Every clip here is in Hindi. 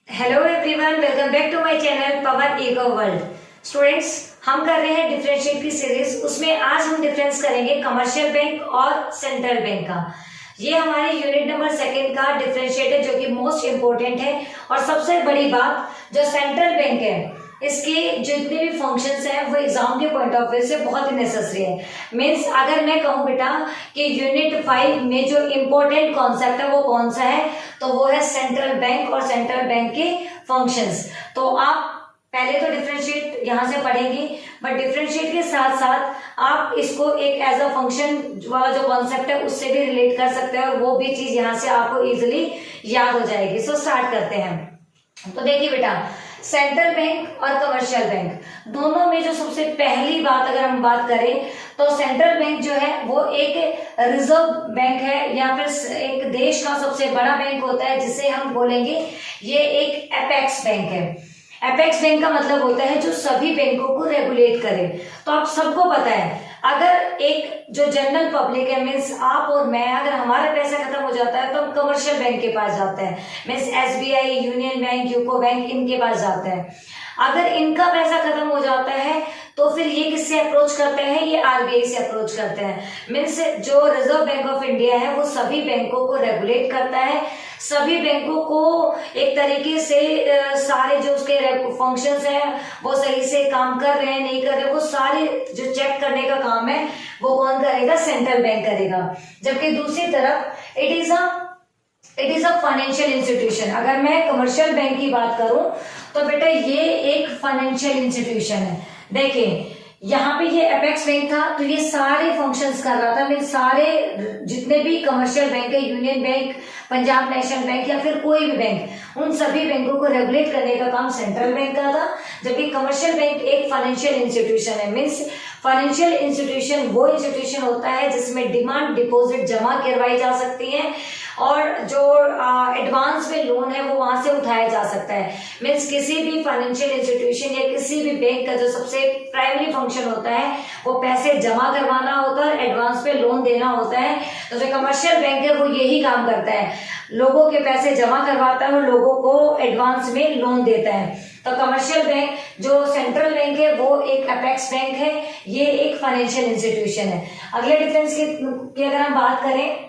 Hello everyone, welcome back to my channel Pawan ego world. Students, हम कर रहे हैं डिफरेंशिएट की सीरीज। उसमें आज हम डिफरेंस करेंगे कमर्शियल बैंक और सेंट्रल बैंक का। ये हमारे यूनिट नंबर सेकंड का डिफरेंशिएट है, जो कि मोस्ट इंपोर्टेंट है। और सबसे बड़ी बात, जो सेंट्रल बैंक है इसके जितने भी फंक्शंस हैं वो एग्जाम के पॉइंट ऑफ व्यू से बहुत ही नेसेसरी है। मीन्स अगर मैं कहूँ बेटा कि यूनिट 5 में जो इम्पोर्टेंट कॉन्सेप्ट है वो कौन सा है, तो वो है सेंट्रल बैंक और सेंट्रल बैंक के फंक्शंस। तो आप पहले तो डिफरेंशिएट यहाँ से पढ़ेंगे, बट डिफरेंशिएट के साथ साथ आप इसको एक एज अ फंक्शन वाला जो कॉन्सेप्ट है उससे भी रिलेट कर सकते हैं, और वो भी चीज यहाँ से आपको इजिली याद हो जाएगी। सो स्टार्ट करते हैं। तो देखिए बेटा, सेंट्रल बैंक और कमर्शियल बैंक दोनों में जो सबसे पहली बात अगर हम बात करें, तो सेंट्रल बैंक जो है वो एक रिजर्व बैंक है, या फिर एक देश का सबसे बड़ा बैंक होता है, जिसे हम बोलेंगे ये एक एपेक्स बैंक है। एपेक्स बैंक का मतलब होता है जो सभी बैंकों को रेगुलेट करे। तो आप सबको पता है, अगर एक जो जनरल पब्लिक है, मीन्स आप और मैं, अगर हमारा पैसा खत्म हो जाता है तो हम कमर्शियल बैंक के पास जाते हैं। Means SBI, union bank, UCO bank, इनके पास जाते हैं। अगर इनका पैसा खत्म हो जाता है तो फिर ये किससे अप्रोच करते हैं? ये आरबीआई से अप्रोच करते हैं। मीन्स जो रिजर्व बैंक ऑफ इंडिया है वो सभी बैंकों को रेगुलेट करता है, सभी बैंकों को एक तरीके से सारे जो उसके फंक्शंस हैं वो सही से काम कर रहे हैं नहीं कर रहे, वो सारे जो चेक करने का काम है वो कौन करेगा? सेंट्रल बैंक करेगा। जबकि दूसरी तरफ it is a financial institution. अगर मैं कमर्शियल बैंक की बात करूं तो बेटा ये एक फाइनेंशियल इंस्टीट्यूशन है। देखिए यहाँ पे ये एपेक्स बैंक था, तो ये सारे फंक्शंस कर रहा था। मीन सारे जितने भी कमर्शियल बैंक है, union bank, Punjab national bank या फिर कोई भी बैंक, उन सभी बैंकों को रेगुलेट करने का काम सेंट्रल बैंक का था। जबकि कमर्शियल बैंक एक फाइनेंशियल इंस्टीट्यूशन है। मीन्स फाइनेंशियल इंस्टीट्यूशन वो इंस्टीट्यूशन होता है जिसमें डिमांड डिपॉजिट जमा करवाई जा सकती है, और जो एडवांस में लोन है वो वहां से उठाया जा सकता है। मीन्स किसी भी फाइनेंशियल इंस्टीट्यूशन या किसी भी बैंक का जो सबसे प्राइमरी फंक्शन होता है वो पैसे जमा करवाना होता है, एडवांस पे लोन देना होता है। तो जो कमर्शियल बैंक है वो यही काम करता है, लोगों के पैसे जमा करवाता है और लोगों को एडवांस में लोन देता है। तो कमर्शियल बैंक जो सेंट्रल बैंक है वो एक एपेक्स बैंक है, ये एक फाइनेंशियल इंस्टीट्यूशन है। अगले डिफरेंस की अगर हम बात करें,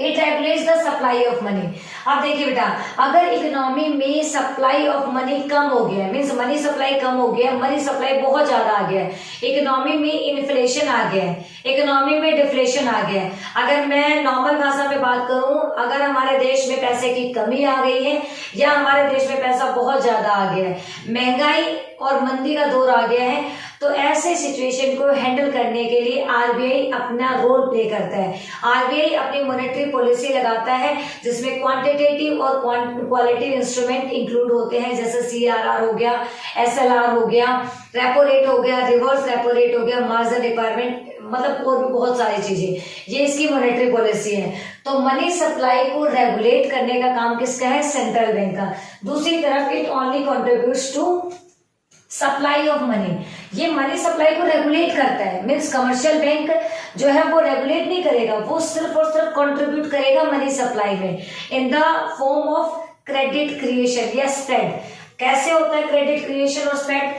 it regulates the supply of money. अब देखिए बेटा, अगर इकोनॉमी में सप्लाई ऑफ मनी कम हो गया है, मीन्स मनी सप्लाई कम हो गया, मनी सप्लाई बहुत ज्यादा आ गया है, इकोनॉमी में इन्फ्लेशन आ गया है, इकोनॉमी में डिफ्लेशन आ गया है। अगर मैं नॉर्मल भाषा में बात करूं, अगर हमारे देश में पैसे की कमी आ गई है या हमारे देश में पैसा बहुत ज्यादा आ गया है, महंगाई और मंदी का दौर आ गया है, तो ऐसे सिचुएशन को हैंडल करने के लिए आरबीआई अपना रोल प्ले करता है। आरबीआई अपनी मॉनेटरी पॉलिसी लगाता है जिसमें क्वांटिटेटिव और क्वालिटेटिव इंस्ट्रूमेंट इंक्लूड होते हैं, जैसे सीआरआर हो गया, एसएलआर हो गया, रेपो रेट हो गया, रिवर्स रेपो रेट हो गया, मार्जिन रिक्वायरमेंट, मतलब और भी बहुत सारी चीजें, ये इसकी मॉनेटरी पॉलिसी है। तो मनी सप्लाई को रेगुलेट करने का काम किसका है? सेंट्रल बैंक का। दूसरी तरफ it only contributes to supply of money, ये मनी सप्लाई को रेगुलेट करता है। मीन्स कमर्शियल बैंक जो है वो रेगुलेट नहीं करेगा, वो सिर्फ और सिर्फ कंट्रीब्यूट करेगा मनी सप्लाई में in the form of credit creation या स्प्रेड। कैसे होता है क्रेडिट क्रिएशन और स्प्रेड?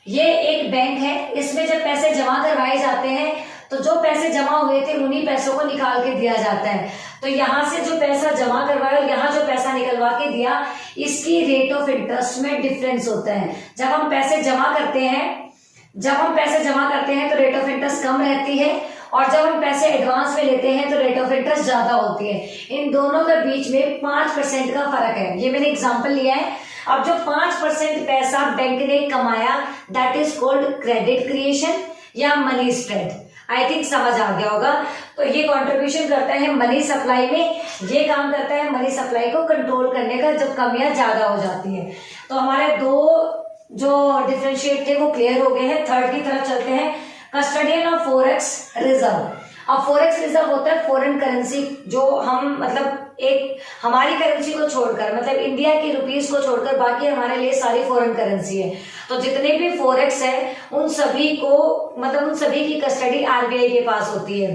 ये एक बैंक है, इसमें जब पैसे जमा करवाए जाते हैं तो जो पैसे जमा हुए थे उन्हीं पैसों को निकाल के दिया जाता है। तो यहाँ से जो पैसा जमा करवाया और यहाँ जो पैसा निकलवा के दिया, इसकी रेट ऑफ इंटरेस्ट में डिफरेंस होता है। जब हम पैसे जमा करते हैं तो रेट ऑफ इंटरेस्ट कम रहती है, और जब हम पैसे एडवांस में लेते हैं तो रेट ऑफ इंटरेस्ट ज्यादा होती है। इन दोनों के बीच में 5% का फर्क है। ये मैंने एग्जांपल लिया है। अब जो 5% पैसा बैंक ने कमाया, that is called credit creation या मनी स्प्रेड। आई थिंक समझ आ गया होगा। तो ये कंट्रीब्यूशन करता है मनी सप्लाई में, ये काम करता है मनी सप्लाई को कंट्रोल करने का जब कमियां ज्यादा हो जाती है। तो हमारे दो जो डिफरेंशिएट थे वो क्लियर हो गए हैं। थर्ड की तरफ चलते हैं, कस्टडियन ऑफ फॉरेक्स रिजर्व। अब फॉरेक्स रिजर्व होता है फॉरेन करेंसी, जो हम मतलब एक हमारी करेंसी को छोड़कर, मतलब इंडिया की रुपीस को छोड़कर बाकी हमारे लिए सारी फॉरेन करेंसी है। तो जितने भी फॉरेक्स है उन सभी को, मतलब उन सभी की कस्टडी आरबीआई के पास होती है।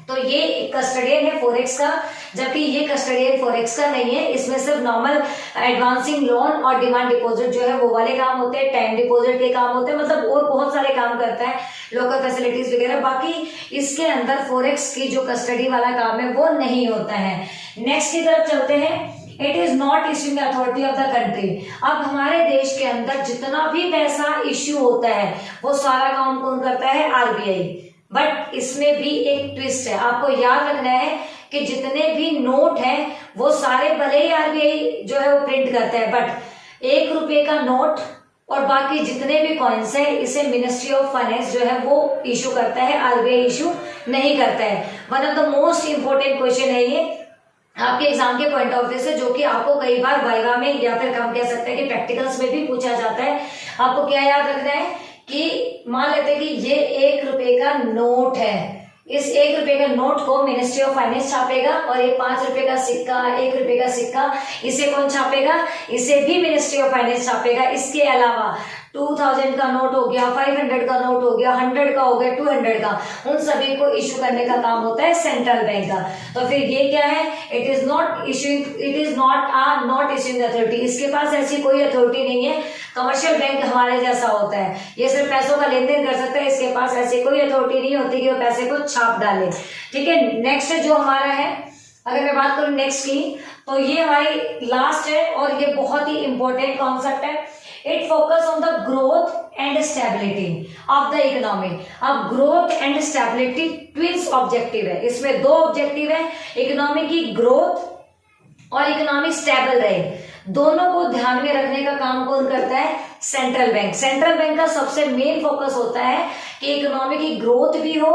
तो ये कस्टडियन है फॉरेक्स का, जबकि ये कस्टडियन फॉरेक्स का नहीं है। इसमें सिर्फ नॉर्मल एडवांसिंग लोन और डिमांड डिपॉजिट जो है वो वाले काम होते हैं, टाइम डिपॉजिट के काम होते हैं, मतलब और बहुत सारे काम करता है, लोकल फैसिलिटीज वगैरह। बाकी इसके अंदर फॉरेक्स की जो कस्टडी वाला काम है वो नहीं होता है। नेक्स्ट की तरफ चलते हैं। It is not issuing authority of the country. अब हमारे देश के अंदर जितना भी पैसा इश्यू होता है वो सारा काम कौन करता है? आरबीआई। बट इसमें भी एक ट्विस्ट है, आपको याद रखना है कि जितने भी नोट हैं वो सारे भले ही आरबीआई जो है वो प्रिंट करता है, बट 1 रुपए का नोट और बाकी जितने भी कॉइन्स है इसे मिनिस्ट्री ऑफ फाइनेंस जो है वो इशू करता है, आरबीआई इशू नहीं करता है। One of the most important question है ये आपके एग्जाम के पॉइंट ऑफ व्यू से, जो कि आपको कई बार वाइवा में या फिर हम कह सकते हैं कि प्रैक्टिकल्स में भी पूछा जाता है। आपको क्या याद रखना है कि मान लेते हैं कि ये 1 रुपए का नोट है, इस 1 रुपए का नोट को मिनिस्ट्री ऑफ फाइनेंस छापेगा, और ये 5 रुपए का सिक्का, 1 रुपए का सिक्का, इसे कौन छापेगा? इसे भी मिनिस्ट्री ऑफ फाइनेंस छापेगा। इसके अलावा 2000 का नोट हो गया, 500 का नोट हो गया, 100 का हो गया, 200 का, उन सभी को इशू करने का काम होता है सेंट्रल बैंक का। तो फिर ये क्या है? It is not issuing authority. इसके पास ऐसी कोई अथॉरिटी नहीं है। कमर्शियल बैंक हमारे जैसा होता है, ये सिर्फ पैसों का लेन देन कर सकता है, इसके पास ऐसी कोई अथॉरिटी नहीं होती कि वो पैसे को छाप डाले। ठीक है, नेक्स्ट जो हमारा है, अगर मैं बात करूं नेक्स्ट की, तो ये हमारी लास्ट है और ये बहुत ही इंपॉर्टेंट कॉन्सेप्ट है। It focus on the growth and stability of the economy. अब growth and stability twins objective है, इसमें 2 ऑब्जेक्टिव है, इकोनॉमी की ग्रोथ और इकोनॉमी स्टेबल रहे, दोनों को ध्यान में रखने का काम कौन करता है? Central bank. सेंट्रल बैंक का सबसे मेन फोकस होता है कि इकोनॉमी की ग्रोथ भी हो,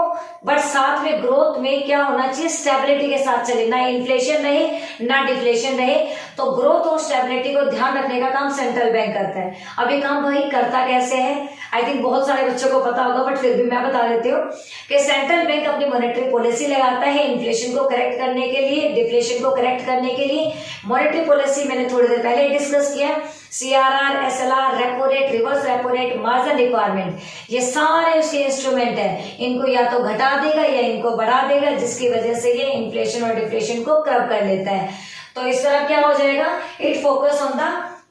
बट साथ में ग्रोथ में क्या होना चाहिए? स्टेबिलिटी के साथ चले, ना इन्फ्लेशन रहे ना डिफ्लेशन रहे। तो ग्रोथ और स्टेबिलिटी को ध्यान रखने का काम सेंट्रल बैंक करता है। अब ये काम वही करता कैसे है? आई थिंक बहुत सारे बच्चों को पता होगा, बट फिर भी मैं बता देती हूँ कि सेंट्रल बैंक अपनी मॉनेटरी पॉलिसी लगाता है इन्फ्लेशन को करेक्ट करने के लिए, डिफ्लेशन को करेक्ट करने के लिए। मॉनेटरी पॉलिसी मैंने थोड़ी देर पहले डिस्कस किया, CRR, SLR, repo rate, reverse repo rate, margin requirement, ये सारे उसके इंस्ट्रूमेंट है, इनको या तो घटा देगा या इनको बढ़ा देगा, जिसकी वजह से ये इन्फ्लेशन और डिफ्लेशन को कर्व कर लेता है। तो इस तरह क्या हो जाएगा? It focus on the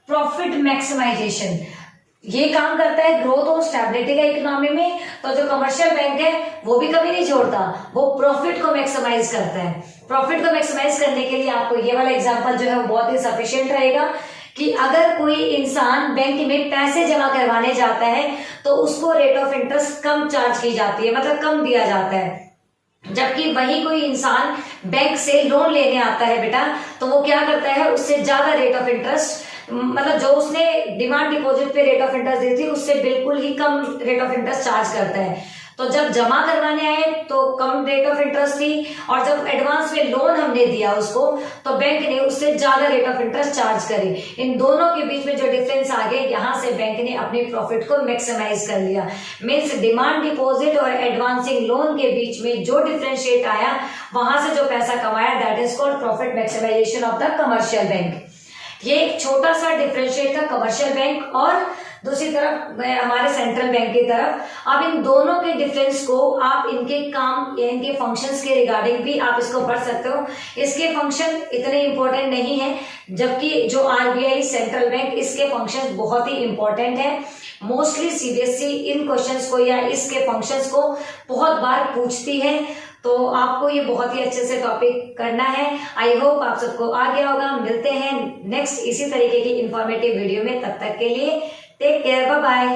profit maximization, ये काम करता है ग्रोथ और स्टेबिलिटी का इकोनॉमी में। तो जो कमर्शियल बैंक है वो भी कभी नहीं छोड़ता, वो प्रॉफिट को मैक्सिमाइज करता है। प्रॉफिट को मैक्सिमाइज करने के लिए आपको ये वाला एग्जांपल जो है वो बहुत ही सफिशिएंट रहेगा कि अगर कोई इंसान बैंक में पैसे जमा करवाने जाता है तो उसको rate of interest come charge की जाती है, मतलब कम दिया जाता है। जबकि वही कोई इंसान बैंक से लोन लेने आता है बेटा, तो वो क्या करता है? उससे ज्यादा रेट ऑफ इंटरेस्ट, मतलब जो उसने डिमांड डिपॉजिट पे रेट ऑफ इंटरेस्ट दी थी उससे बिल्कुल ही कम रेट ऑफ इंटरेस्ट चार्ज करता है। तो जब जमा करवाने आए तो कम रेट ऑफ इंटरेस्ट थी, और जब एडवांस में लोन हमने दिया उसको तो बैंक ने उससे ज्यादा रेट ऑफ इंटरेस्ट चार्ज करे। इन दोनों के बीच में जो डिफरेंस आ गया, यहाँ से बैंक ने अपने प्रॉफिट को मैक्सिमाइज कर लिया। मीन्स डिमांड डिपॉजिट और एडवांसिंग लोन के बीच में जो डिफरेंशिएट आया, वहां से जो पैसा कमाया, that is called profit maximization of the commercial bank. ये एक छोटा सा डिफरेंशिएट था कमर्शियल बैंक और दूसरी तरफ हमारे सेंट्रल बैंक की तरफ। अब इन दोनों के डिफरेंस को आप इनके काम या इनके फंक्शंस के रिगार्डिंग भी आप इसको पढ़ सकते हो। इसके फंक्शन इतने इंपॉर्टेंट नहीं है, जबकि जो आरबीआई सेंट्रल बैंक, इसके फंक्शंस बहुत ही इंपॉर्टेंट है। मोस्टली सीबीएसई इन क्वेश्चंस को या इसके फंक्शंस को बहुत बार पूछती है, तो आपको ये बहुत ही अच्छे से टॉपिक करना है। आई होप आप सबको आ गया होगा। मिलते हैं नेक्स्ट इसी तरीके की इंफॉर्मेटिव वीडियो में, तब तक के लिए टेक केयर, बाय बाय।